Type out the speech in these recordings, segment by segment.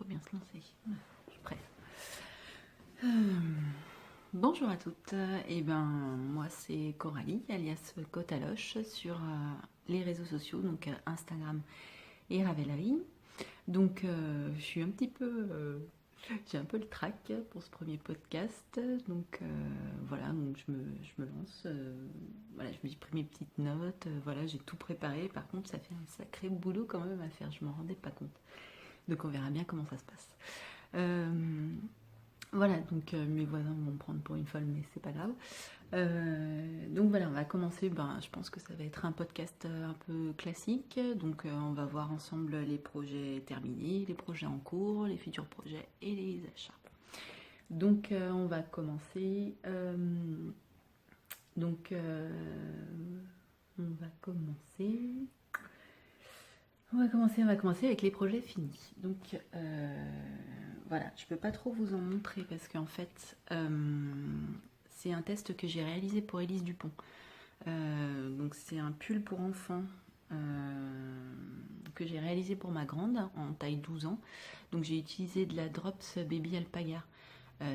bien se lancer. Je suis prête. Bonjour à toutes. Moi c'est Coralie, alias Cotaloche, sur les réseaux sociaux, donc Instagram et Ravelry. Donc je suis un petit peu, j'ai un peu le trac pour ce premier podcast. Donc voilà, donc je me lance. Voilà, je me suis pris mes petites notes. Voilà, j'ai tout préparé. Par contre, ça fait un sacré boulot quand même à faire. Je m'en rendais pas compte. Donc on verra bien comment ça se passe. Voilà, donc mes voisins vont me prendre pour une folle, mais c'est pas grave. Donc voilà, on va commencer. Je pense que ça va être un podcast un peu classique. Donc on va voir ensemble les projets terminés, les projets en cours, les futurs projets et les achats. Donc on va commencer. Donc on va commencer. On va commencer avec les projets finis. Donc voilà, je peux pas trop vous en montrer parce qu'en fait c'est un test que j'ai réalisé pour Élise Dupont. Donc c'est un pull pour enfants que j'ai réalisé pour ma grande en taille 12 ans. Donc j'ai utilisé de la Drops Baby Alpaga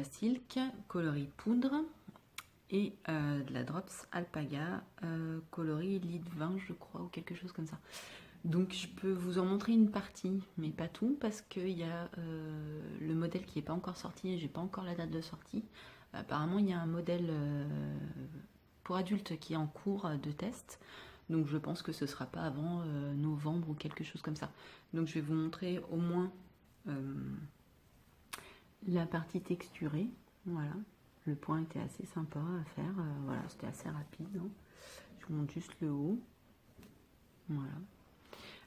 Silk coloris poudre et de la Drops Alpaga coloris Lead 20 je crois ou quelque chose comme ça. Donc je peux vous en montrer une partie, mais pas tout, parce qu'il y a le modèle qui n'est pas encore sorti et j'ai pas encore la date de sortie. Apparemment, il y a un modèle pour adultes qui est en cours de test, donc je pense que ce sera pas avant novembre ou quelque chose comme ça. Donc je vais vous montrer au moins la partie texturée. Voilà, le point était assez sympa à faire. Voilà, c'était assez rapide. Hein. Je vous montre juste le haut. Voilà.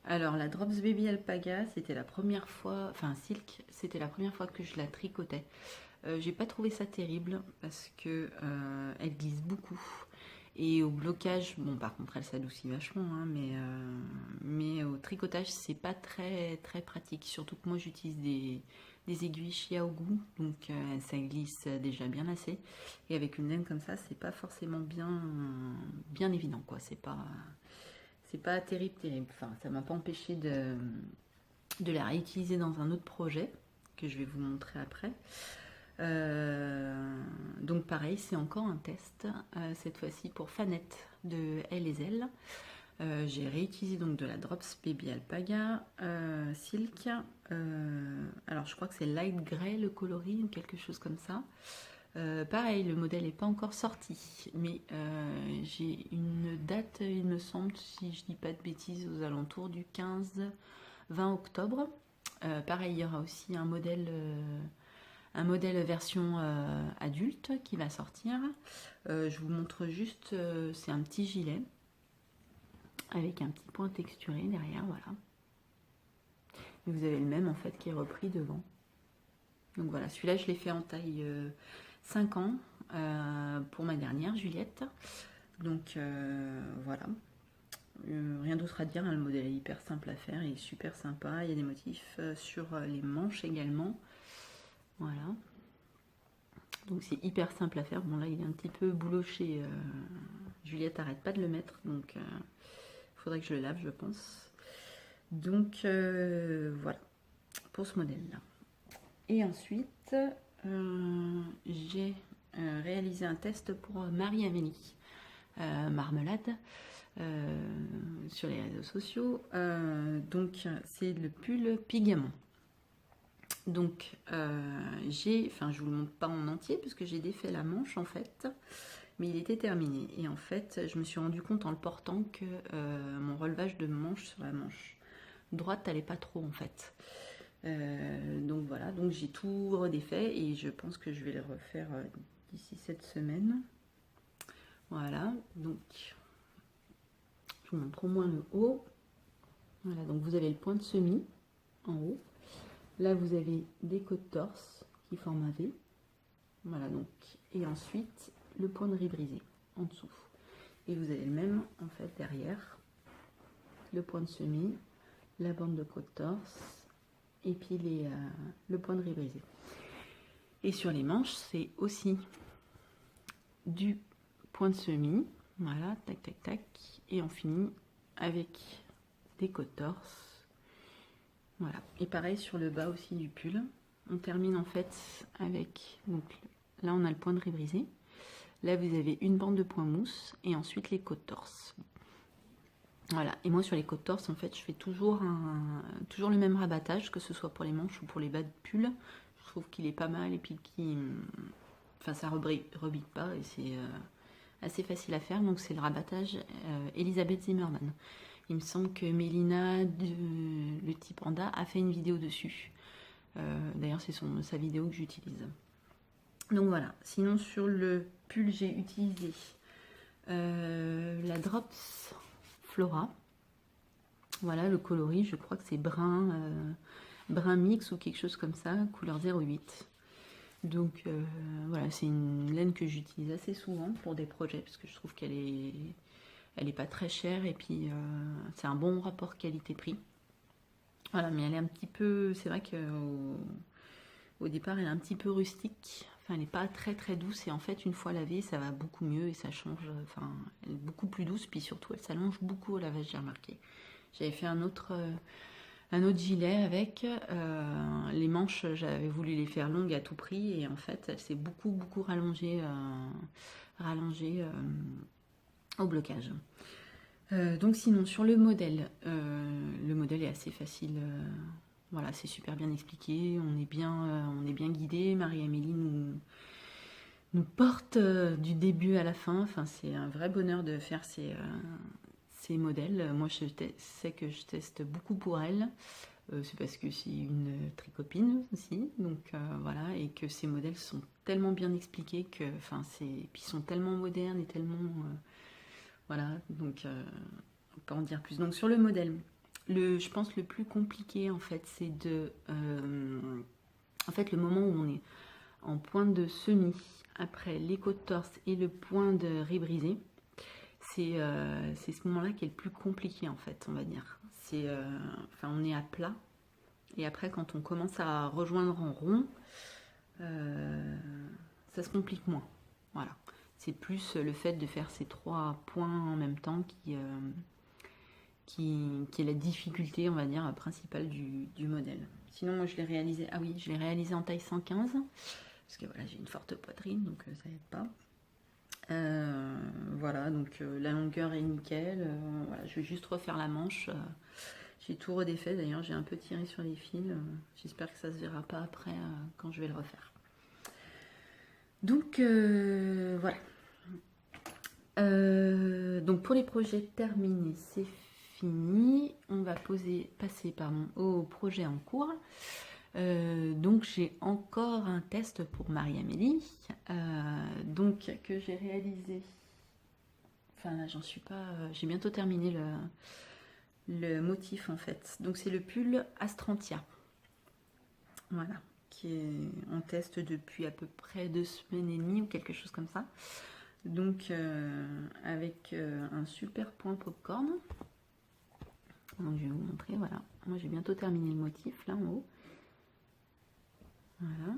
Alors la Drops Baby Alpaga, c'était la première fois, enfin Silk, c'était la première fois que je la tricotais. J'ai pas trouvé ça terrible parce que elle glisse beaucoup. Et au blocage, bon par contre elle s'adoucit vachement, hein, mais au tricotage c'est pas très très pratique. Surtout que moi j'utilise des aiguilles Chiaogu, donc ça glisse déjà bien assez. Et avec une laine comme ça, c'est pas forcément bien évident quoi. C'est pas terrible. Enfin, ça m'a pas empêché de la réutiliser dans un autre projet que je vais vous montrer après. Donc pareil, c'est encore un test, cette fois-ci pour Fanette de Elle et Elle. J'ai réutilisé donc de la Drops Baby Alpaga Silk. Alors je crois que c'est Light Grey le coloris ou quelque chose comme ça. Pareil, le modèle n'est pas encore sorti, mais j'ai une date, il me semble, si je dis pas de bêtises, aux alentours du 15-20 octobre. Pareil, il y aura aussi un modèle version adulte qui va sortir. Je vous montre juste, c'est un petit gilet avec un petit point texturé derrière, voilà. Et vous avez le même en fait qui est repris devant. Donc voilà, celui-là je l'ai fait en taille 5 ans pour ma dernière Juliette. Donc voilà. Rien d'autre à dire, hein, le modèle est hyper simple à faire, il est super sympa. Il y a des motifs sur les manches également. Voilà. Donc c'est hyper simple à faire. Bon là il est un petit peu bouloché. Juliette arrête pas de le mettre, donc il faudrait que je le lave je pense. Donc voilà pour ce modèle là. Et ensuite j'ai réalisé un test pour Marie-Amélie Marmelade sur les réseaux sociaux. Donc c'est le pull Pigamon. Donc je vous le montre pas en entier puisque j'ai défait la manche en fait, mais il était terminé. Et en fait, je me suis rendu compte en le portant que mon relevage de manche sur la manche droite n'allait pas trop en fait. Donc voilà, donc j'ai tout redéfait et je pense que je vais le refaire d'ici cette semaine. Voilà, donc je vous montre au moins le haut. Voilà, donc vous avez le point de semis en haut. Là, vous avez des côtes torse qui forment un V. Voilà, donc, et ensuite le point de riz brisé en dessous. Et vous avez le même en fait derrière, le point de semis, la bande de côte torse et puis le point de riz brisé. Et sur les manches, c'est aussi du point de semis. Voilà, tac, tac, tac. Et on finit avec des côtes torse Voilà, et pareil sur le bas aussi du pull. On termine en fait avec, donc là on a le point de riz brisé. Là vous avez une bande de point mousse et ensuite les côtes torse. Voilà, et moi sur les côtes torse en fait je fais toujours le même rabattage, que ce soit pour les manches ou pour les bas de pull. Je trouve qu'il est pas mal et puis enfin ça rebique pas et c'est assez facile à faire. Donc c'est le rabattage Elisabeth Zimmerman. Il me semble que Mélina de Le Petit Panda a fait une vidéo dessus. D'ailleurs, c'est sa vidéo que j'utilise. Donc voilà. Sinon, sur le pull, j'ai utilisé la Drops Flora. Voilà, le coloris, je crois que c'est brun mix ou quelque chose comme ça, couleur 08. Donc voilà, c'est une laine que j'utilise assez souvent pour des projets parce que je trouve qu'elle est pas très chère et puis c'est un bon rapport qualité-prix. Voilà, mais elle est un petit peu, c'est vrai qu'au départ elle est un petit peu rustique, enfin elle n'est pas très très douce et en fait une fois lavée ça va beaucoup mieux et ça change, enfin elle est beaucoup plus douce puis surtout elle s'allonge beaucoup au lavage, j'ai remarqué. J'avais fait un autre gilet avec, les manches j'avais voulu les faire longues à tout prix et en fait elle s'est beaucoup rallongée, au blocage. Donc sinon sur le modèle est assez facile, voilà, c'est super bien expliqué, on est bien guidé. Marie-Amélie nous porte du début à la fin, enfin c'est un vrai bonheur de faire ces modèles. Moi je sais que je teste beaucoup pour elle, c'est parce que c'est une tricopine aussi, donc voilà, et que ces modèles sont tellement bien expliqués que, enfin puis ils sont tellement modernes et tellement voilà, donc on peut en dire plus. Donc sur le modèle, je pense le plus compliqué en fait, c'est en fait le moment où on est en point de semis, après les côtes torse et le point de riz brisé, c'est ce moment-là qui est le plus compliqué en fait, on va dire. Enfin on est à plat et après quand on commence à rejoindre en rond, ça se complique moins. Voilà. C'est plus le fait de faire ces 3 points en même temps qui est la difficulté, on va dire, principale du modèle. Sinon, moi, je l'ai réalisé, je l'ai réalisé en taille 115, parce que voilà, j'ai une forte poitrine, donc ça aide pas. Voilà, donc la longueur est nickel. Voilà, je vais juste refaire la manche. J'ai tout redéfait, d'ailleurs, j'ai un peu tiré sur les fils. J'espère que ça se verra pas après quand je vais le refaire. Donc voilà. Donc pour les projets terminés, c'est fini. On va passer au projet en cours. Donc j'ai encore un test pour Marie-Amélie, donc que j'ai réalisé. Enfin là j'en suis pas. J'ai bientôt terminé le motif en fait. Donc c'est le pull Astrantia. Voilà, qui est en test depuis à peu près 2 semaines et demie ou quelque chose comme ça. Donc avec un super point popcorn. Donc je vais vous montrer, voilà. Moi j'ai bientôt terminé le motif là en haut. Voilà.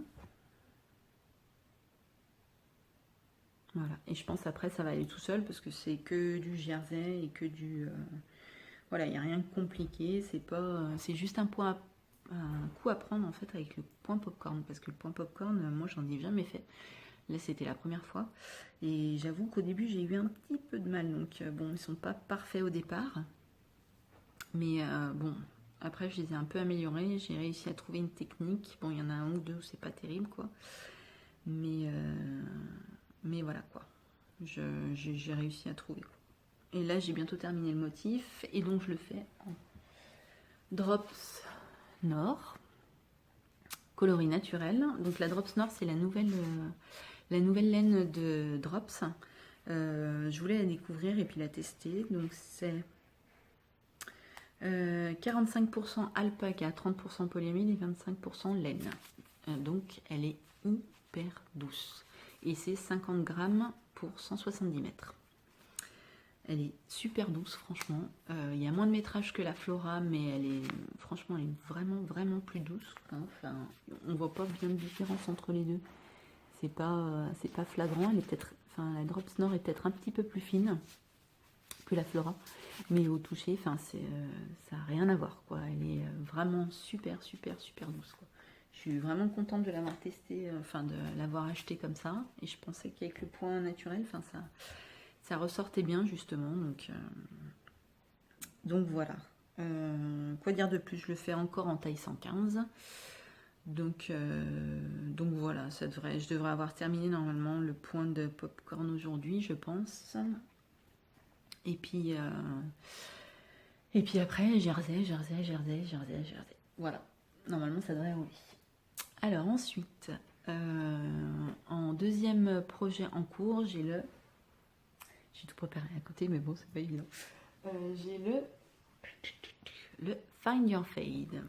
Voilà. Et je pense après ça va aller tout seul parce que c'est que du jersey et que du... voilà, il n'y a rien de compliqué. C'est juste un coup à prendre en fait avec le point popcorn. Parce que le point popcorn, moi j'en ai jamais fait. Là c'était la première fois. Et j'avoue qu'au début j'ai eu un petit peu de mal. Donc bon, ils sont pas parfaits au départ. Mais bon, après je les ai un peu améliorés. J'ai réussi à trouver une technique. Bon, il y en a un ou deux où c'est pas terrible quoi. Mais voilà quoi. J'ai réussi à trouver. Et là j'ai bientôt terminé le motif. Et donc je le fais en Drops Nord. Coloris naturel. Donc la Drops Nord c'est la nouvelle laine de Drops. Je voulais la découvrir et puis la tester. Donc c'est 45% alpaca, 30% polyamide et 25% laine. Donc elle est hyper douce. Et c'est 50 grammes pour 170 mètres. Elle est super douce, franchement. Il y a moins de métrage que la Flora, mais franchement, elle est vraiment plus douce. Enfin, on voit pas bien de différence entre les deux. C'est pas flagrant. Elle est peut-être, enfin, la Drops Nord est peut-être un petit peu plus fine. que la Flora, mais au toucher, enfin, ça n'a rien à voir, quoi. Elle est vraiment super, super, super douce, quoi. Je suis vraiment contente de l'avoir testée, enfin, de l'avoir achetée comme ça. Et je pensais qu'avec le point naturel, enfin, ça ressortait bien, justement. Donc voilà. Quoi dire de plus? Je le fais encore en taille 115. Donc voilà, je devrais avoir terminé normalement le point de popcorn aujourd'hui, je pense. Et puis après, Jersey. Voilà, normalement ça devrait rouler. Alors ensuite, en deuxième projet en cours, j'ai tout préparé à côté, mais bon, c'est pas évident. J'ai le Find Your Fade.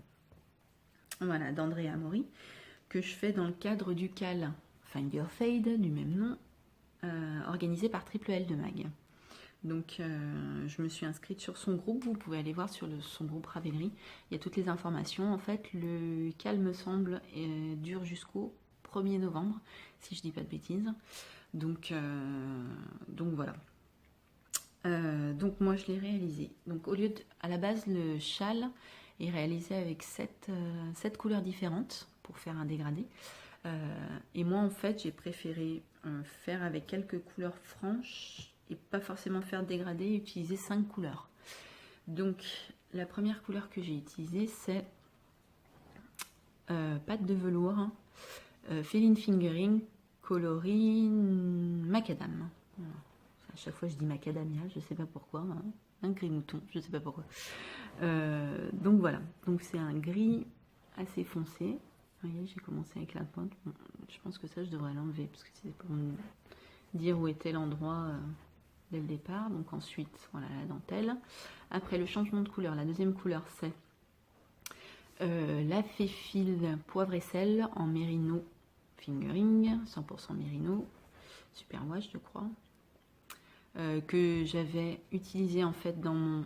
Voilà, d'Andrea Mori, que je fais dans le cadre du CAL Find Your Fade, du même nom, organisé par Triple L de Mag. Donc je me suis inscrite sur son groupe, vous pouvez aller voir sur son groupe Ravelry, il y a toutes les informations. En fait, le CAL, me semble, dure jusqu'au 1er novembre, si je dis pas de bêtises. Donc voilà. Donc moi je l'ai réalisé. Donc à la base, le châle est réalisé avec 7 couleurs différentes pour faire un dégradé. Et moi en fait j'ai préféré faire avec quelques couleurs franches et pas forcément faire dégradé et utiliser 5 couleurs. Donc la première couleur que j'ai utilisée, c'est pâte de velours, Feeling Fingering coloris macadam. Voilà. À chaque fois je dis macadamia, je sais pas pourquoi, hein. Un gris mouton, je sais pas pourquoi. Donc voilà, donc c'est un gris assez foncé. Vous voyez, j'ai commencé avec la pointe. Bon, je pense que ça je devrais l'enlever parce que c'est pour me dire où était l'endroit dès le départ. Donc ensuite, voilà la dentelle. Après le changement de couleur, la deuxième couleur c'est la Féfil poivre et sel en Merino Fingering, 100% Merino, super wash je crois. Que j'avais utilisé en fait dans mon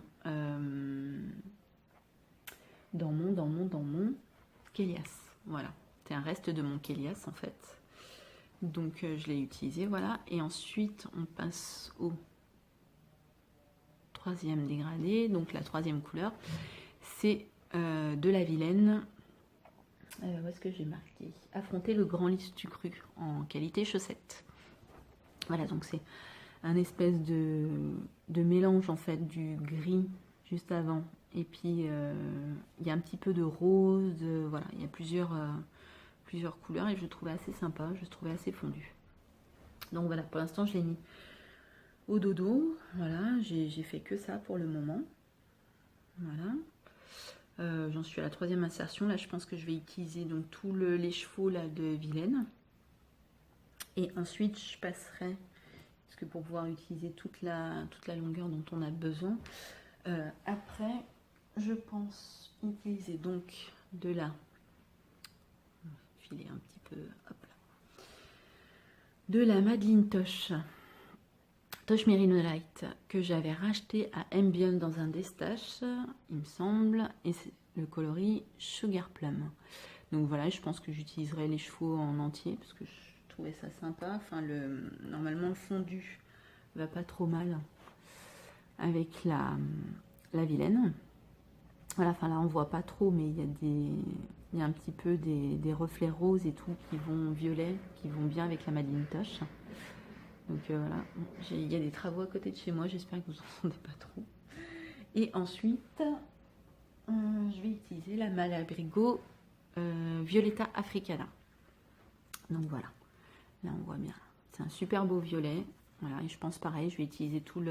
Kélias. Voilà, c'est un reste de mon Kélias en fait. Donc je l'ai utilisé, voilà. Et ensuite on passe au troisième dégradé. Donc la troisième couleur, c'est de la Vilaine. Où est-ce que j'ai marqué? Affronter le grand lys du cru en qualité chaussette. Voilà, donc c'est un espèce de mélange en fait du gris juste avant et puis il y a un petit peu de rose, voilà, il y a plusieurs couleurs et je le trouvais assez sympa, je le trouvais assez fondu. Donc voilà, pour l'instant je l'ai mis au dodo, voilà, j'ai fait que ça pour le moment. Voilà, j'en suis à la troisième insertion, là je pense que je vais utiliser donc tous les chevaux là de Vilaine et ensuite je passerai, parce que pour pouvoir utiliser toute la longueur dont on a besoin, après je pense utiliser donc de la filer un petit peu, hop là, de la Madeline Tosh Merino Light que j'avais racheté à Ambient dans un destache, il me semble, et c'est le coloris Sugar Plum. Donc voilà, je pense que j'utiliserai les chevaux en entier parce que je trouvais ça sympa. Enfin, normalement le fondu va pas trop mal avec la Vilaine. Voilà, enfin là on voit pas trop, mais il y a un petit peu des reflets roses et tout qui vont violet, qui vont bien avec la Madeline Tosh. Donc voilà, il y a des travaux à côté de chez moi, j'espère que vous n'entendez pas trop. Et ensuite, je vais utiliser la Malabrigo Violetta Africana. Donc voilà, là on voit bien, c'est un super beau violet. Voilà, et je pense pareil, je vais utiliser tous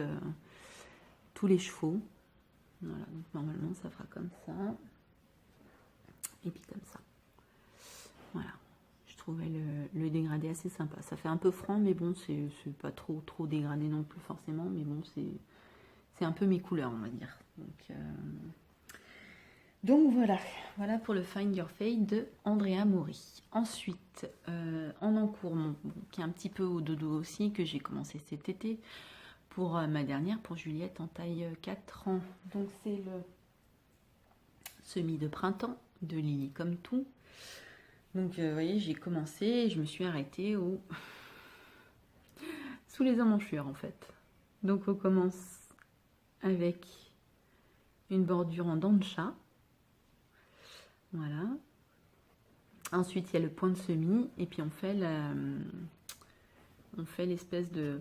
les chevaux. Voilà, donc normalement ça fera comme ça. Et puis comme ça. Voilà. Je trouvais le dégradé assez sympa. Ça fait un peu franc, mais bon, c'est pas trop dégradé non plus forcément. Mais bon, c'est un peu mes couleurs, on va dire. Donc voilà. Voilà pour le Find Your Fade de Andrea Mori. Ensuite, en encours, qui est un petit peu au dodo aussi, que j'ai commencé cet été. Pour ma dernière, pour Juliette, en taille 4 ans. Donc c'est le semis de printemps de Lily comme tout. Donc vous voyez, j'ai commencé et je me suis arrêtée sous les emmanchures en fait. Donc on commence avec une bordure en dents de chat. Voilà. Ensuite, il y a le point de semis et puis on fait l'espèce de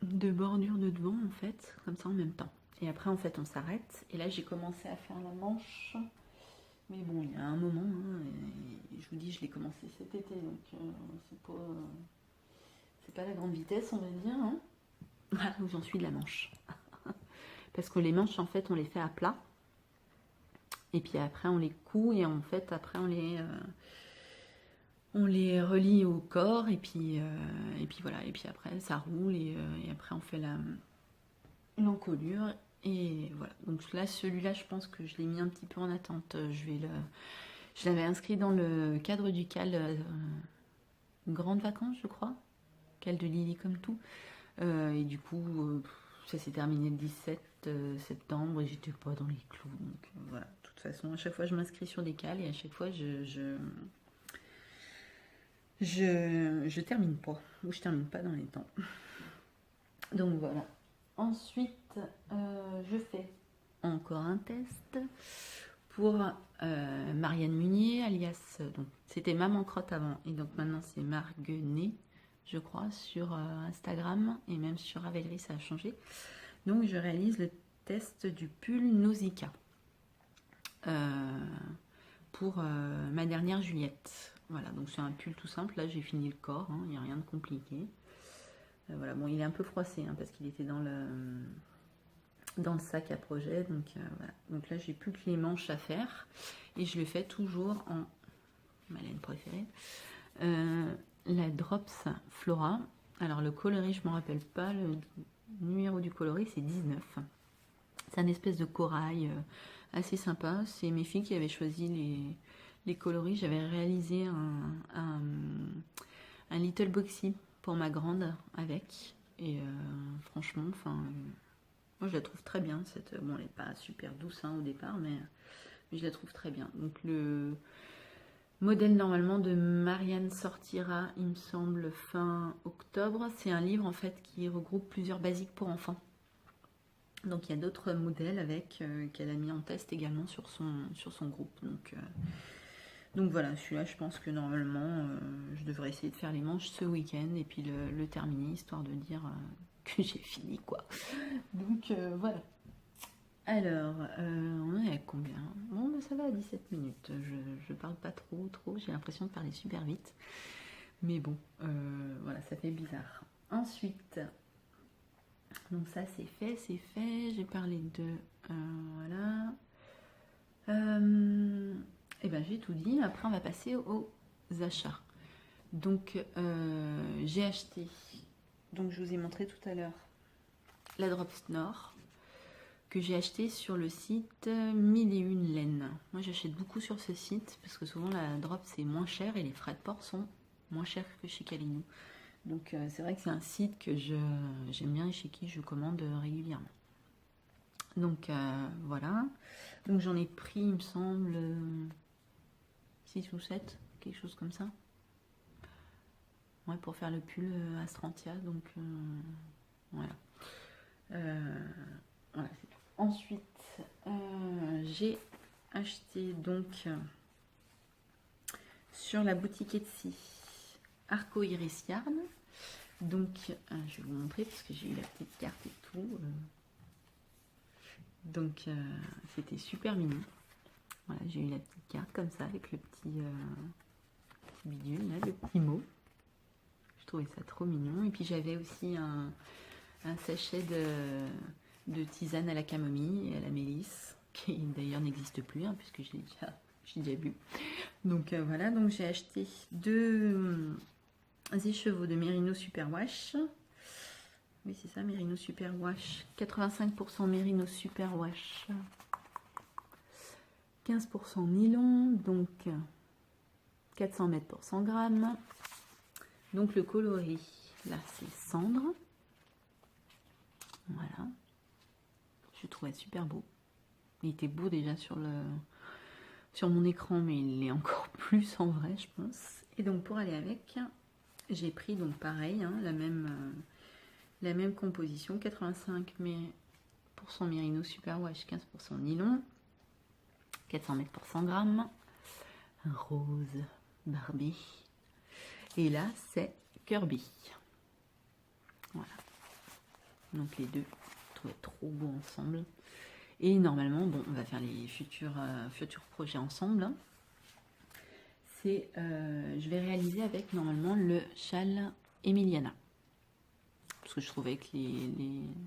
bordure de devant en fait, comme ça en même temps. Et après en fait on s'arrête. Et là j'ai commencé à faire la manche. Mais bon, il y a un moment, hein, et je vous dis, je l'ai commencé cet été, donc c'est pas la grande vitesse, on va dire. Hein. Voilà où j'en suis de la manche. Parce que les manches, en fait, on les fait à plat. Et puis après, on les coud et en fait, après, on les relie au corps. Et puis voilà. Et puis après, ça roule et après, on fait l'encolure. Et voilà. Donc là, celui-là, je pense que je l'ai mis un petit peu en attente. Je l'avais inscrit dans le cadre du cal Grandes Vacances, je crois. Cal de Lily comme tout. Et du coup, ça s'est terminé le 17 septembre et j'étais pas dans les clous. Donc voilà. De toute façon, à chaque fois, je m'inscris sur des cals et à chaque fois, je termine pas. Ou je termine pas dans les temps. Donc voilà. Ensuite, je fais encore un test pour Marianne Munier, alias, donc c'était Maman Crotte avant, et donc maintenant c'est Marguenet, je crois, sur Instagram, et même sur Ravelry, ça a changé. Donc je réalise le test du pull Nausicaa pour ma dernière Juliette. Voilà, donc c'est un pull tout simple, là j'ai fini le corps, il n'y a rien de compliqué. Voilà, bon, il est un peu froissé, parce qu'il était dans le sac à projet, donc voilà. Donc là j'ai plus que les manches à faire et je le fais toujours en ma laine préférée, la Drops Flora. Alors le coloris, je me rappelle pas le numéro du coloris, c'est 19. C'est un espèce de corail assez sympa. C'est mes filles qui avaient choisi les coloris. J'avais réalisé un Little Boxy pour ma grande avec, et franchement, enfin moi je la trouve très bien, bon, elle n'est pas super douce au départ, mais je la trouve très bien. Donc le modèle normalement de Marianne sortira, il me semble, fin octobre. C'est un livre en fait qui regroupe plusieurs basiques pour enfants. Donc il y a d'autres modèles avec qu'elle a mis en test également sur son groupe. Donc voilà, celui-là je pense que normalement je devrais essayer de faire les manches ce week-end et puis le terminer, histoire de dire que j'ai fini quoi. Donc voilà. Alors, on est à combien? Bon, bah, ça va à 17 minutes. Je parle pas trop. J'ai l'impression de parler super vite. Mais bon, voilà, ça fait bizarre. Ensuite, donc ça c'est fait. J'ai parlé de... voilà. Et ben j'ai tout dit. Après, on va passer aux achats. Donc, j'ai acheté... Donc, je vous ai montré tout à l'heure la Drops Nord, que j'ai acheté sur le site 1001 laine. Moi j'achète beaucoup sur ce site parce que souvent la drop c'est moins cher et les frais de port sont moins chers que chez Calinou. Donc c'est vrai que c'est un site que j'aime bien et chez qui je commande régulièrement. Donc voilà. Donc j'en ai pris, il me semble, 6 ou 7, quelque chose comme ça. Ouais, pour faire le pull Astrantia. Donc voilà. Voilà, c'est tout. Ensuite, j'ai acheté donc sur la boutique Etsy Arco Iris Yarn. Donc, je vais vous montrer parce que j'ai eu la petite carte et tout. Donc, c'était super mignon. Voilà, j'ai eu la petite carte comme ça avec le petit bidule, là, le petit mot. Je trouvais ça trop mignon. Et puis, j'avais aussi un sachet de tisane à la camomille et à la mélisse, qui d'ailleurs n'existe plus, puisque j'ai déjà bu. Donc voilà, donc j'ai acheté 2 écheveaux de Merino Superwash. Oui, c'est ça, Merino Superwash. 85% Merino Superwash. 15% nylon, donc 400 mètres pour 100 grammes. Donc le coloris, là c'est cendre. Voilà. Je trouvais super beau. Il était beau déjà sur mon écran, mais il est encore plus en vrai, je pense. Et donc pour aller avec, j'ai pris donc pareil, la même La même composition, 85% Merino Superwash, 15% nylon, 400 mètres pour 100 grammes, un rose Barbie. Et là, c'est Kirby. Voilà. Donc les deux, je trouvais trop beaux ensemble. Et normalement, bon, on va faire les futurs projets ensemble. Je vais réaliser avec normalement le châle Emiliana. Parce que je trouvais que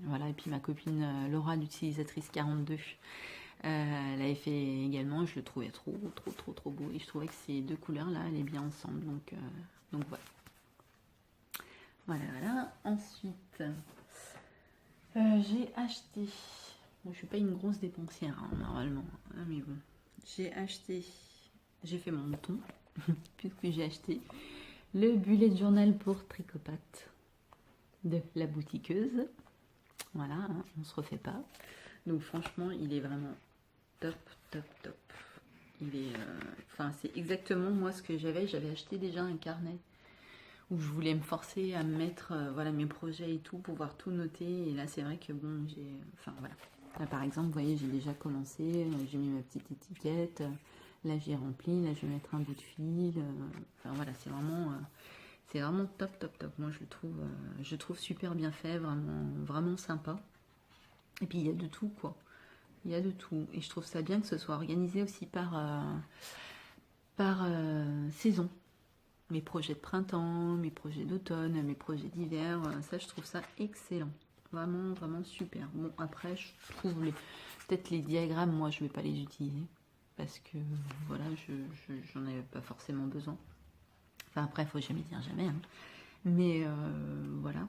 voilà, et puis ma copine Laura, l'utilisatrice 42, elle avait fait également, je le trouvais trop beau. Et je trouvais que ces deux couleurs-là allaient bien ensemble. Donc voilà. Voilà. Ensuite, j'ai acheté. Bon, je suis pas une grosse dépensière hein, normalement, hein, mais bon, j'ai fait mon ton puisque j'ai acheté le bullet journal pour Tricopate de la boutiqueuse. Voilà, hein, on se refait pas. Donc franchement, il est vraiment top. Il est, c'est exactement moi ce que j'avais. J'avais acheté déjà un carnet où je voulais me forcer à mettre voilà mes projets et tout, pouvoir tout noter. Et là, c'est vrai que bon, voilà. Là, par exemple, vous voyez, j'ai déjà commencé, j'ai mis ma petite étiquette, là j'ai rempli, là je vais mettre un bout de fil, voilà, c'est vraiment top. Moi je le trouve super bien fait, vraiment sympa. Et puis il y a de tout quoi, il y a de tout. Et je trouve ça bien que ce soit organisé aussi par saison. Mes projets de printemps, mes projets d'automne, mes projets d'hiver, ça je trouve ça excellent. Vraiment super. Bon, après, je trouve peut-être les diagrammes, moi, je vais pas les utiliser. Parce que, voilà, j'en ai pas forcément besoin. Enfin, après, il faut jamais dire jamais. Hein. Mais, voilà.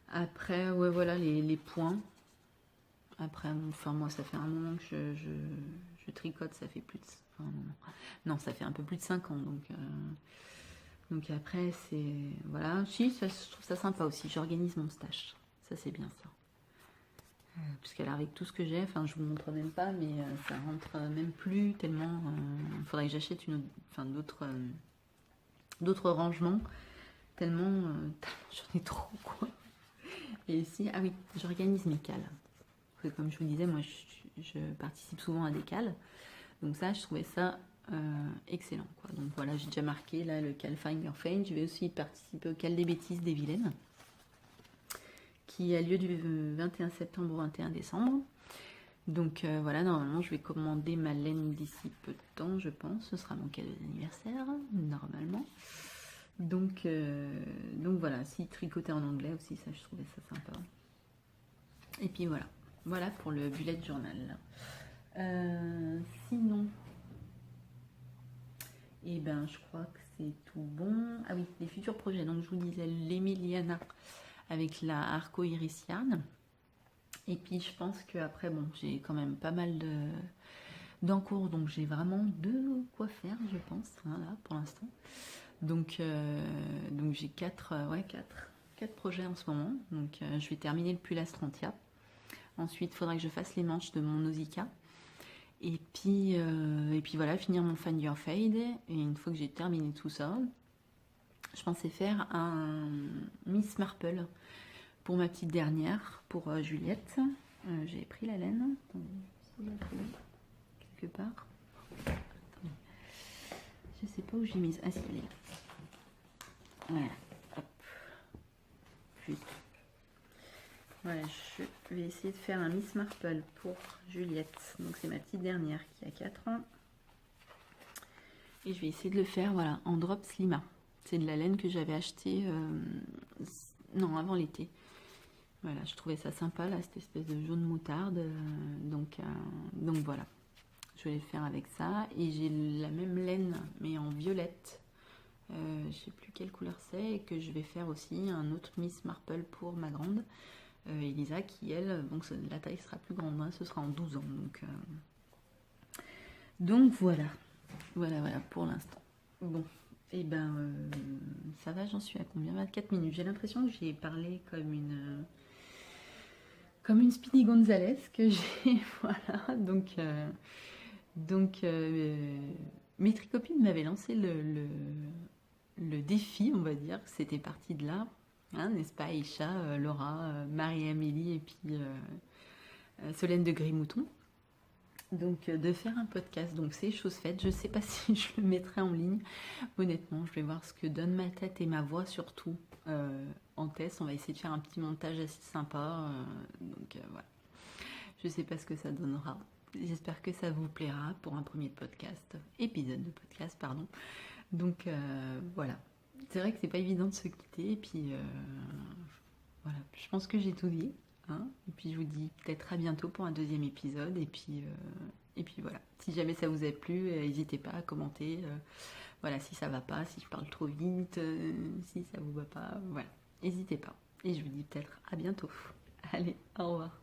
Après, ouais, voilà, les points. Après, moi, ça fait un moment que je tricote. Ça fait plus de... non, ça fait un peu plus de 5 ans. Donc après, c'est... Voilà. Si, je trouve ça sympa aussi. J'organise mon stash. Ça, c'est bien ça. Puisqu'elle avec tout ce que j'ai, je vous montre même pas, mais ça rentre même plus tellement. Il faudrait que j'achète d'autres rangements. Tellement j'en ai trop, quoi. Et ici, ah oui, j'organise mes cales. Parce que comme je vous disais, moi, je participe souvent à des cales. Donc ça, je trouvais ça excellent, quoi. Donc voilà, j'ai déjà marqué là le cal Find Your Fame. Je vais aussi participer au cal des bêtises des vilaines, qui a lieu du 21 septembre au 21 décembre. Donc voilà, normalement je vais commander ma laine d'ici peu de temps, je pense. Ce sera mon cadeau d'anniversaire, normalement. Donc voilà, si tricoter en anglais aussi, ça je trouvais ça sympa. Et puis voilà pour le bullet journal. Sinon, je crois que c'est tout bon. Ah oui, les futurs projets. Donc je vous disais l'Emiliana avec la Arco Iris Yarn. Et puis je pense qu'après, bon, j'ai quand même pas mal d'encours, donc j'ai vraiment de quoi faire, je pense, voilà, pour l'instant. Donc j'ai 4 projets en ce moment. Donc je vais terminer le pull Astrantia. Ensuite, il faudra que je fasse les manches de mon Nausicaa. Et puis voilà, finir mon Find Your Fade. Et une fois que j'ai terminé tout ça, je pensais faire un Miss Marple pour ma petite dernière, pour Juliette. J'ai pris la laine. Attendez, quelque part. Attendez. Je sais pas où j'ai mis. Ah, si, elle est là. Voilà. Hop. Juste. Voilà, je vais essayer de faire un Miss Marple pour Juliette. Donc c'est ma petite dernière qui a 4 ans. Et je vais essayer de le faire voilà, en drop Slima. C'est de la laine que j'avais acheté avant l'été. Voilà, je trouvais ça sympa là, cette espèce de jaune moutarde. Donc voilà, je vais le faire avec ça. Et j'ai la même laine mais en violette. Je sais plus quelle couleur c'est, et que je vais faire aussi un autre Miss Marple pour ma grande Elisa, qui elle, donc la taille sera plus grande, hein, ce sera en 12 ans. Donc voilà pour l'instant. Bon, et ça va, j'en suis à combien? 24 minutes. J'ai l'impression que j'ai parlé comme une Speedy Gonzalez que j'ai. Voilà, donc mes tricopines m'avaient lancé le défi, on va dire, c'était parti de là. hein, n'est-ce pas, Aïcha, Laura, Marie-Amélie et puis Solène de Grimouton. Donc de faire un podcast, donc c'est chose faite. Je sais pas si je le mettrai en ligne. Honnêtement, je vais voir ce que donne ma tête et ma voix surtout en test. On va essayer de faire un petit montage assez sympa. Donc voilà. Je sais pas ce que ça donnera. J'espère que ça vous plaira pour un premier podcast, épisode de podcast, pardon. Donc voilà. C'est vrai que c'est pas évident de se quitter. Et puis voilà, je pense que j'ai tout dit. Hein, et puis je vous dis peut-être à bientôt pour un deuxième épisode. Et puis voilà. Si jamais ça vous a plu, n'hésitez pas à commenter. Voilà, si ça va pas, si je parle trop vite, si ça vous va pas, voilà. N'hésitez pas. Et je vous dis peut-être à bientôt. Allez, au revoir.